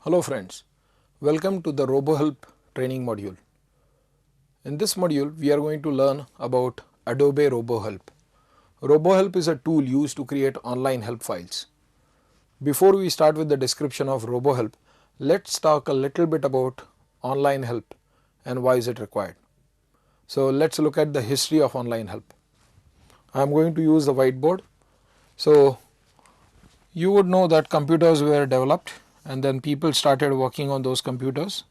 Hello friends, welcome to the RoboHelp training module. In this module, we are going to learn about Adobe RoboHelp. RoboHelp is a tool used to create online help files. Before we start with the description of RoboHelp, let's talk a little bit about online help and why is it required. So let's look at the history of online help. I am going to use the whiteboard. So you would know that computers were developed and then people started working on those computers.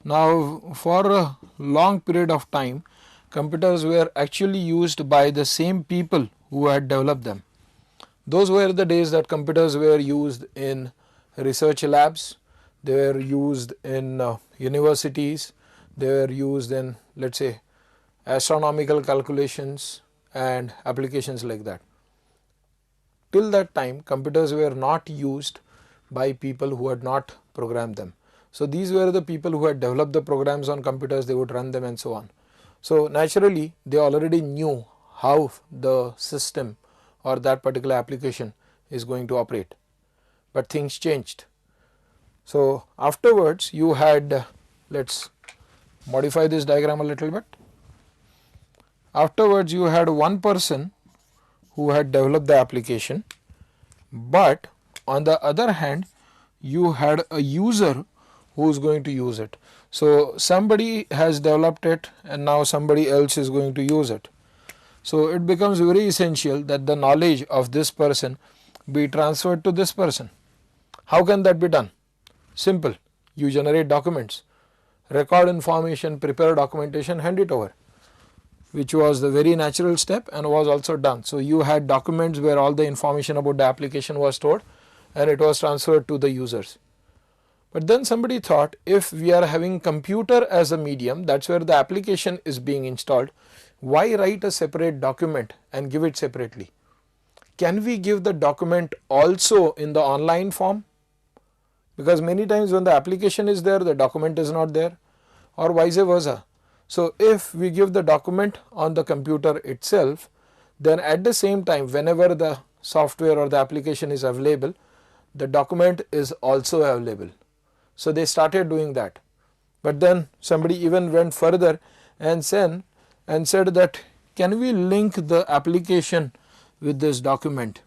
Now for a long period of time, computers were actually used by the same people who had developed them. Those were the days that computers were used in research labs, they were used in universities, they were used in, let's say, astronomical calculations and applications like that. Till that time, computers were not used by people who had not programmed them. So these were the people who had developed the programs on computers, they would run them and so on. So naturally they already knew how the system or that particular application is going to operate. But things changed. So afterwards you had, let's modify this diagram a little bit. Afterwards you had one person who had developed the application, but on the other hand you had a user who is going to use it. So somebody has developed it and now somebody else is going to use it. So it becomes very essential that the knowledge of this person be transferred to this person. How can that be done? Simple. You generate documents, record information, prepare documentation, hand it over, which was the very natural step and was also done. So you had documents where all the information about the application was stored and it was transferred to the users. But then somebody thought, if we are having computer as a medium, that's where the application is being installed, why write a separate document and give it separately? Can we give the document also in the online form? Because many times when the application is there, the document is not there, or vice versa. So if we give the document on the computer itself, then at the same time, whenever the software or the application is available, the document is also available. So they started doing that. But then somebody even went further and said that can we link the application with this document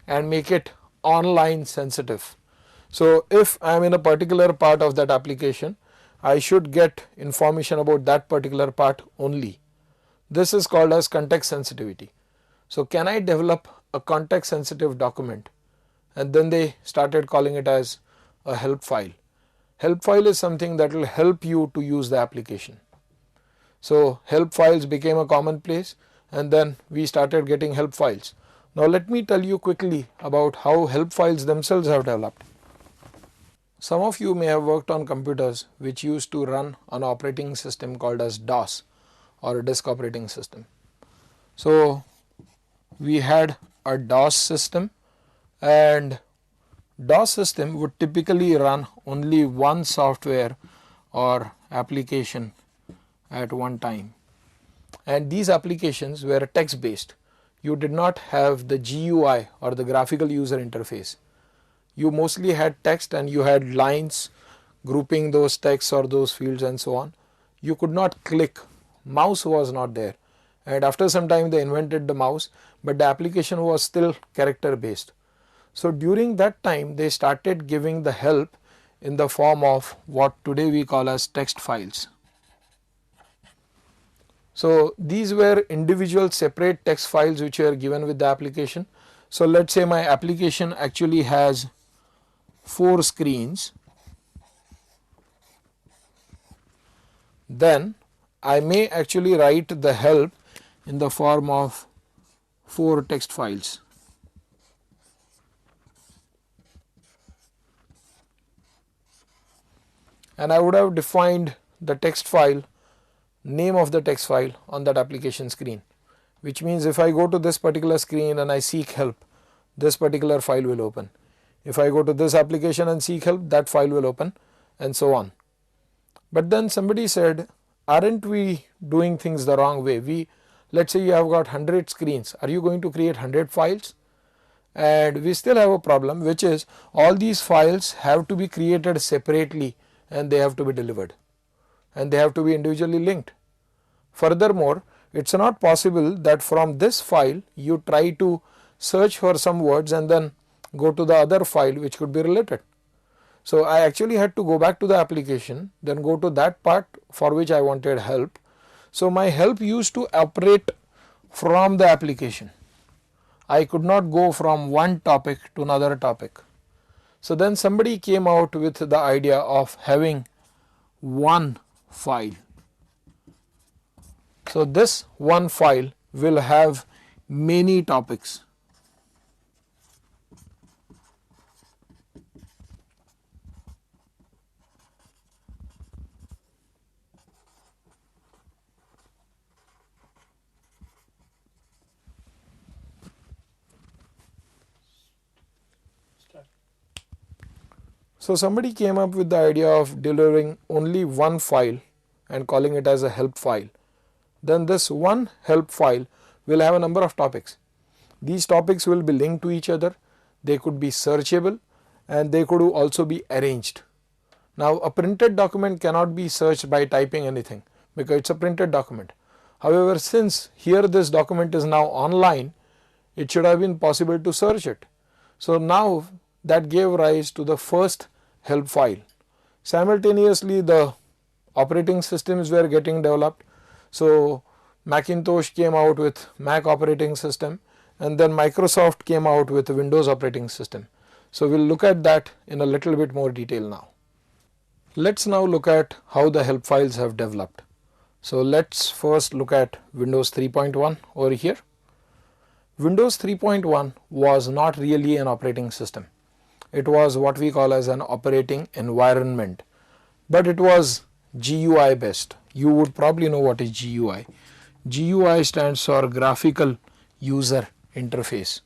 and make it online sensitive. So if I am in a particular part of that application, I should get information about that particular part only. This is called as context sensitivity. So can I develop a context sensitive document? And then they started calling it as a help file. Help file is something that will help you to use the application. So help files became a commonplace and then we started getting help files. Now let me tell you quickly about how help files themselves have developed. Some of you may have worked on computers which used to run an operating system called as DOS or a disk operating system. So we had a DOS system, and DOS system would typically run only one software or application at one time, and these applications were text based. You did not have the GUI or the graphical user interface. You mostly had text and you had lines grouping those texts or those fields and so on. You could not click, mouse was not there, and after some time they invented the mouse, but the application was still character based. So during that time they started giving the help in the form of what today we call as text files. So these were individual separate text files which were given with the application. So let's say my application actually has 4 screens, then I may actually write the help in the form of 4 text files. And I would have defined the text file, name of the text file on that application screen, which means if I go to this particular screen and I seek help, this particular file will open. If I go to this application and seek help, that file will open, and so on. But then somebody said, aren't we doing things the wrong way? Let's say you have got 100 screens. Are you going to create 100 files? and we still have a problem, which is all these files have to be created separately and they have to be delivered and they have to be individually linked. Furthermore, it is not possible that from this file you try to search for some words and then go to the other file which could be related. So I actually had to go back to the application, then go to that part for which I wanted help. So my help used to operate from the application. I could not go from one topic to another topic. So then somebody came out with the idea of having one file. So this one file will have many topics. So somebody came up with the idea of delivering only one file and calling it as a help file. Then this one help file will have a number of topics. These topics will be linked to each other, they could be searchable and they could also be arranged. Now a printed document cannot be searched by typing anything because it is a printed document. However, since here this document is now online, it should have been possible to search it. So now that gave rise to the first help file. Simultaneously the operating systems were getting developed. So Macintosh came out with Mac operating system and then Microsoft came out with Windows operating system. So we will look at that in a little bit more detail now. Let us now look at how the help files have developed. So let us first look at Windows 3.1 over here. Windows 3.1 was not really an operating system. It was what we call as an operating environment, but it was GUI based. You would probably know what is GUI. GUI stands for graphical user interface.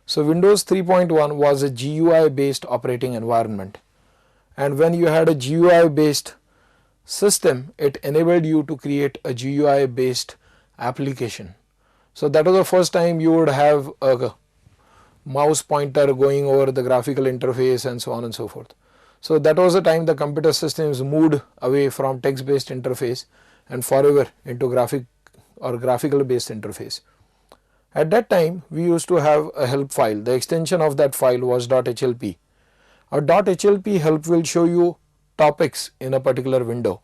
So Windows 3.1 was a GUI based operating environment, and when you had a GUI based system, it enabled you to create a GUI based application. So that was the first time you would have a mouse pointer going over the graphical interface and so on and so forth. So that was the time the computer systems moved away from text based interface and forever into graphical based interface. At that time we used to have a help file. The extension of that file was .hlp. A .hlp help will show you topics in a particular window,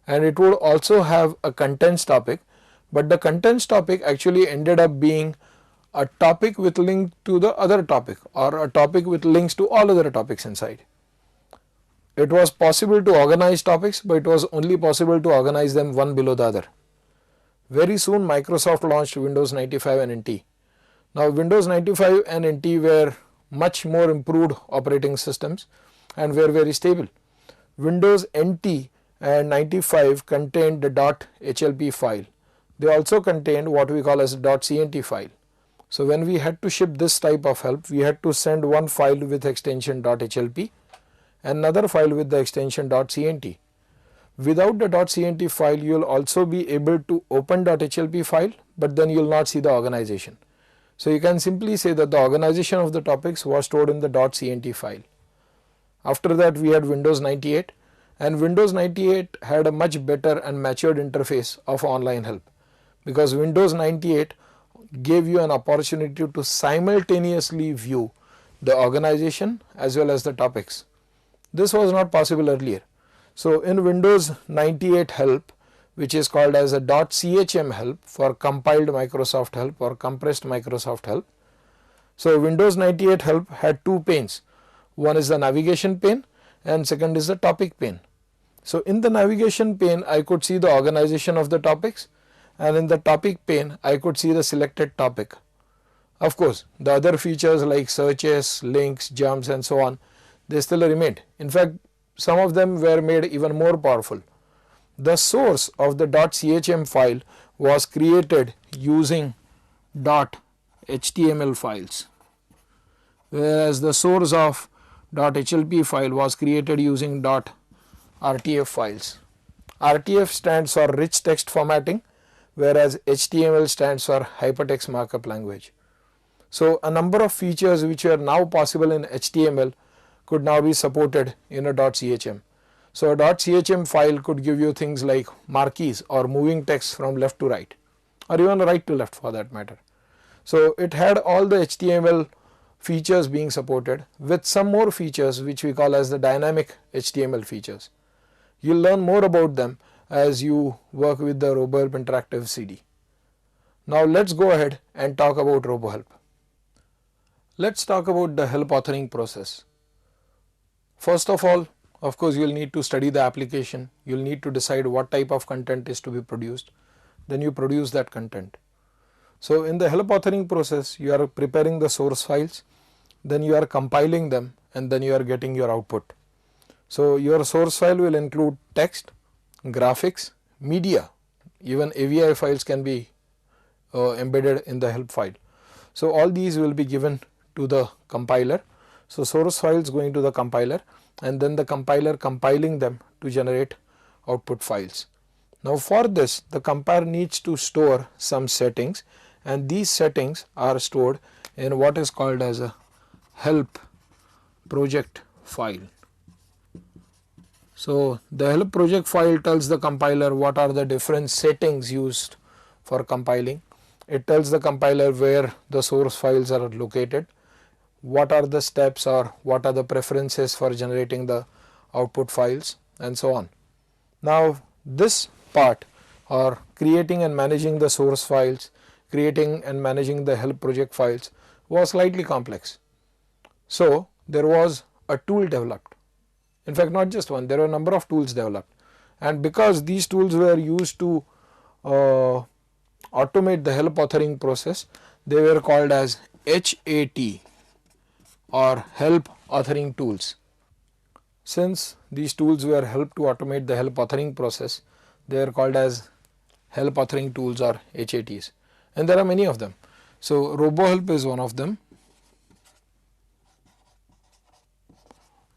and it would also have a contents topic, but the contents topic actually ended up being a topic with link to the other topic or a topic with links to all other topics inside. It was possible to organize topics, but it was only possible to organize them one below the other. Very soon Microsoft launched Windows 95 and NT. Now Windows 95 and NT were much more improved operating systems and were very stable. Windows NT and 95 contained the .hlp file. They also contained what we call as .cnt file. So when we had to ship this type of help, we had to send one file with extension .hlp and another file with the extension .cnt. Without the .cnt file, you will also be able to open .hlp file, but then you will not see the organization. So you can simply say that the organization of the topics was stored in the .cnt file. After that we had Windows 98, and Windows 98 had a much better and matured interface of online help, because Windows 98 gave you an opportunity to simultaneously view the organization as well as the topics. This was not possible earlier. So in Windows 98 help, which is called as a .chm help for compiled Microsoft help or compressed Microsoft help. So Windows 98 help had two panes. One is the navigation pane and second is the topic pane. So in the navigation pane I could see the organization of the topics, and in the topic pane I could see the selected topic. Of course the other features like searches, links, jumps and so on, they still remained. In fact, some of them were made even more powerful. The source of the .chm file was created using .html files, whereas the source of .hlp file was created using .rtf files. RTF stands for rich text formatting, whereas HTML stands for hypertext markup language. So a number of features which are now possible in HTML could now be supported in a .chm. So a .chm file could give you things like marquees or moving text from left to right, or even right to left for that matter. So it had all the HTML features being supported with some more features which we call as the dynamic HTML features. You'll learn more about them as you work with the RoboHelp Interactive CD. Now let's go ahead and talk about RoboHelp. Let's talk about the help authoring process. First of all, of course, you'll need to study the application. You'll need to decide what type of content is to be produced. Then you produce that content. So in the help authoring process, you are preparing the source files, then you are compiling them, and then you are getting your output. So your source file will include text, graphics, media, even AVI files can be embedded in the help file. So all these will be given to the compiler. So source files going to the compiler, and then the compiler compiling them to generate output files. Now for this, the compiler needs to store some settings, and these settings are stored in what is called as a help project file. So the help project file tells the compiler what are the different settings used for compiling. It tells the compiler where the source files are located, what are the steps or what are the preferences for generating the output files, and so on. Now this part, or creating and managing the source files, creating and managing the help project files, was slightly complex. So there was a tool developed. In fact, not just one, there were a number of tools developed, and because these tools were used to automate the help authoring process, they were called as HAT, or help authoring tools. Since these tools were helped to automate the help authoring process, they are called as help authoring tools, or HATs, and there are many of them. So RoboHelp is one of them.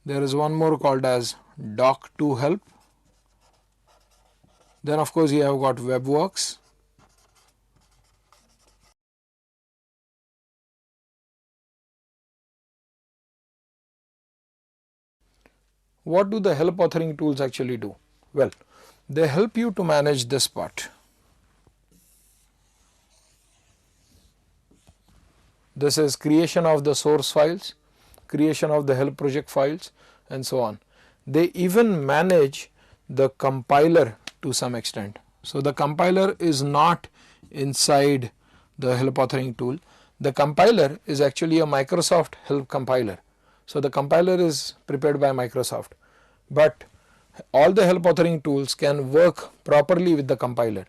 There is one more called as Doc2Help. Then of course you have got WebWorks. What do the help authoring tools actually do? Well, they help you to manage this part. This is creation of the source files, creation of the help project files, and so on. They even manage the compiler to some extent. So the compiler is not inside the help authoring tool. The compiler is actually a Microsoft help compiler. So the compiler is prepared by Microsoft, but all the help authoring tools can work properly with the compiler,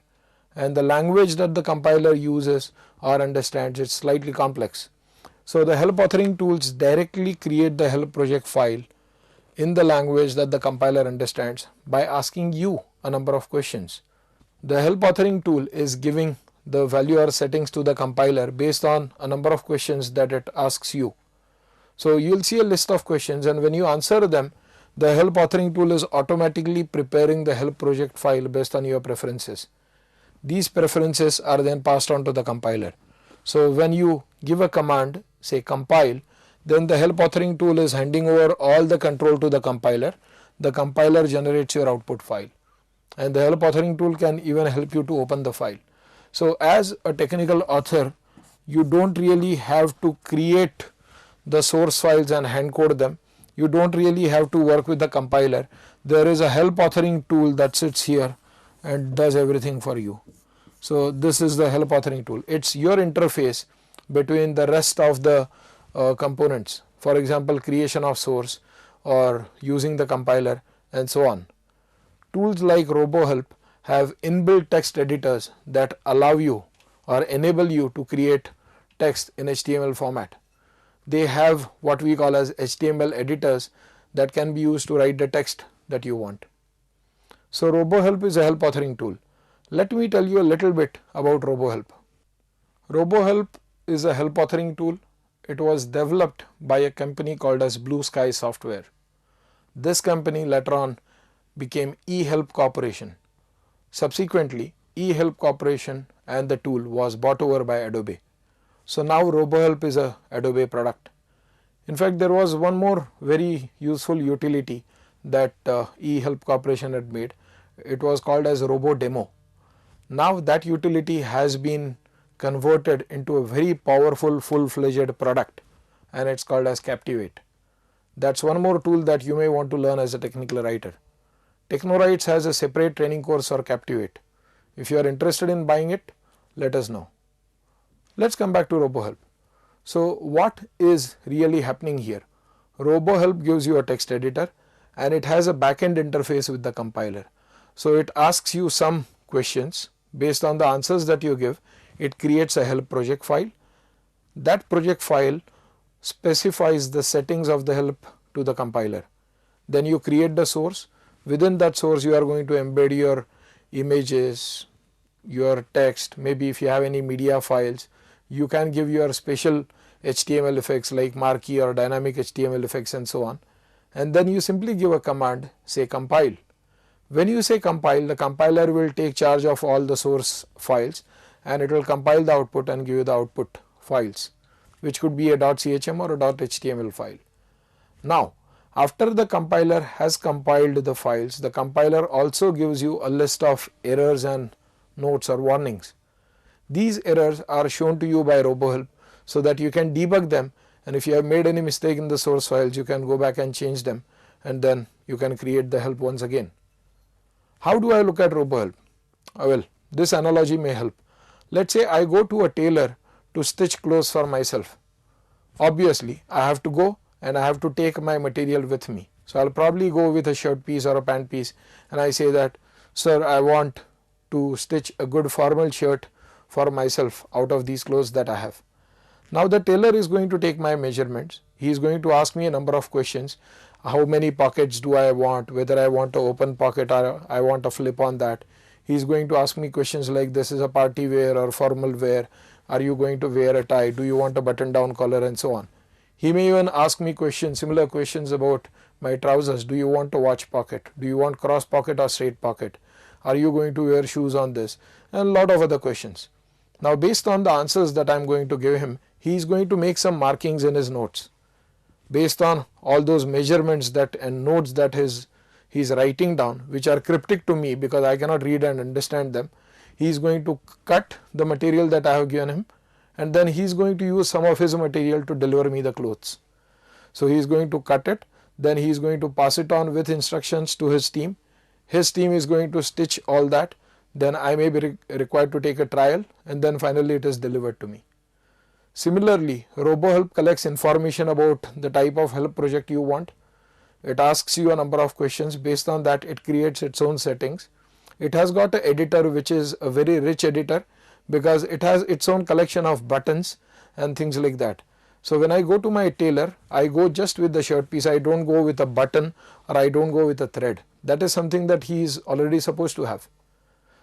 and the language that the compiler uses or understands is slightly complex. So the help authoring tools directly create the help project file in the language that the compiler understands by asking you a number of questions. The help authoring tool is giving the value or settings to the compiler based on a number of questions that it asks you. So you will see a list of questions, and when you answer them, the help authoring tool is automatically preparing the help project file based on your preferences. These preferences are then passed on to the compiler. So when you give a command, say compile, then the help authoring tool is handing over all the control to the compiler. The compiler generates your output file, and the help authoring tool can even help you to open the file. So as a technical author, you don't really have to create the source files and hand code them. You don't really have to work with the compiler. There is a help authoring tool that sits here and does everything for you. So this is the help authoring tool. It's your interface between the rest of the components, for example creation of source or using the compiler and so on. Tools like RoboHelp have inbuilt text editors that allow you or enable you to create text in HTML format. They have what we call as HTML editors that can be used to write the text that you want. So RoboHelp is a help authoring tool. Let me tell you a little bit about RoboHelp. RoboHelp is a help authoring tool. It was developed by a company called as Blue Sky Software. This company later on became eHelp Corporation. Subsequently, eHelp Corporation and the tool was bought over by Adobe. So now RoboHelp is a Adobe product. In fact, there was one more very useful utility that eHelp Corporation had made. It was called as RoboDemo. Now that utility has been converted into a very powerful full-fledged product, and it's called as Captivate. That's one more tool that you may want to learn as a technical writer. TechnoWrites has a separate training course for Captivate. If you are interested in buying it, let us know. Let's come back to RoboHelp. So what is really happening here? RoboHelp gives you a text editor and it has a backend interface with the compiler. So it asks you some questions. Based on the answers that you give, it creates a help project file. That project file specifies the settings of the help to the compiler. Then you create the source. Within that source you are going to embed your images, your text, maybe if you have any media files. You can give your special HTML effects like marquee or dynamic HTML effects and so on. And then you simply give a command, say compile. When you say compile, the compiler will take charge of all the source files and it will compile the output and give you the output files, which could be a .chm or a .html file. Now, after the compiler has compiled the files, the compiler also gives you a list of errors and notes or warnings. These errors are shown to you by RoboHelp so that you can debug them, and if you have made any mistake in the source files, you can go back and change them and then you can create the help once again. How do I look at RoboHelp? Well, this analogy may help. Let's say I go to a tailor to stitch clothes for myself. Obviously, I have to go and I have to take my material with me. So I'll probably go with a shirt piece or a pant piece and I say that, sir, I want to stitch a good formal shirt for myself out of these clothes that I have. Now the tailor is going to take my measurements. He is going to ask me a number of questions. How many pockets do I want, whether I want an open pocket or I want a flip on that. He is going to ask me questions like, this is a party wear or formal wear. Are you going to wear a tie? Do you want a button down collar, and so on. He may even ask me questions, similar questions about my trousers. Do you want a watch pocket? Do you want cross pocket or straight pocket? Are you going to wear shoes on this? And a lot of other questions. Now based on the answers that I am going to give him, he is going to make some markings in his notes. Based on all those measurements that and notes that he is writing down, which are cryptic to me because I cannot read and understand them, he is going to cut the material that I have given him, and then he is going to use some of his material to deliver me the clothes. So he is going to cut it, then he is going to pass it on with instructions to his team. His team is going to stitch all that. Then I may be required to take a trial, and then finally it is delivered to me. Similarly, RoboHelp collects information about the type of help project you want. It asks you a number of questions. Based on that, it creates its own settings. It has got an editor which is a very rich editor because it has its own collection of buttons and things like that. So when I go to my tailor, I go just with the shirt piece. I don't go with a button or I don't go with a thread. That is something that he is already supposed to have.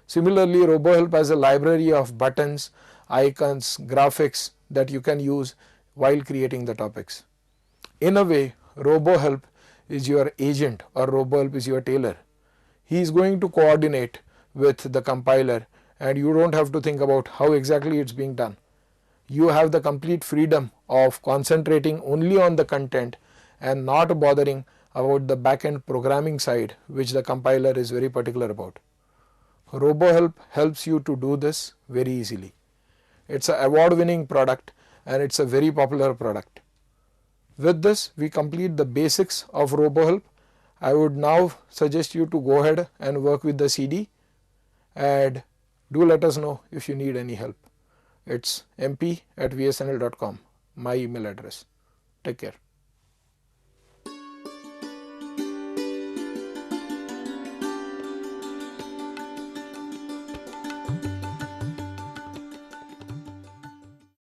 Similarly, RoboHelp has a library of buttons, icons, graphics that you can use while creating the topics. In a way, RoboHelp is your agent or RoboHelp is your tailor. He is going to coordinate with the compiler and you don't have to think about how exactly it's being done. You have the complete freedom of concentrating only on the content and not bothering about the backend programming side, which the compiler is very particular about. RoboHelp helps you to do this very easily. It's an award-winning product and it's a very popular product. With this, we complete the basics of RoboHelp. I would now suggest you to go ahead and work with the CD and do let us know if you need any help. It's mp@vsnl.com, my email address. Take care.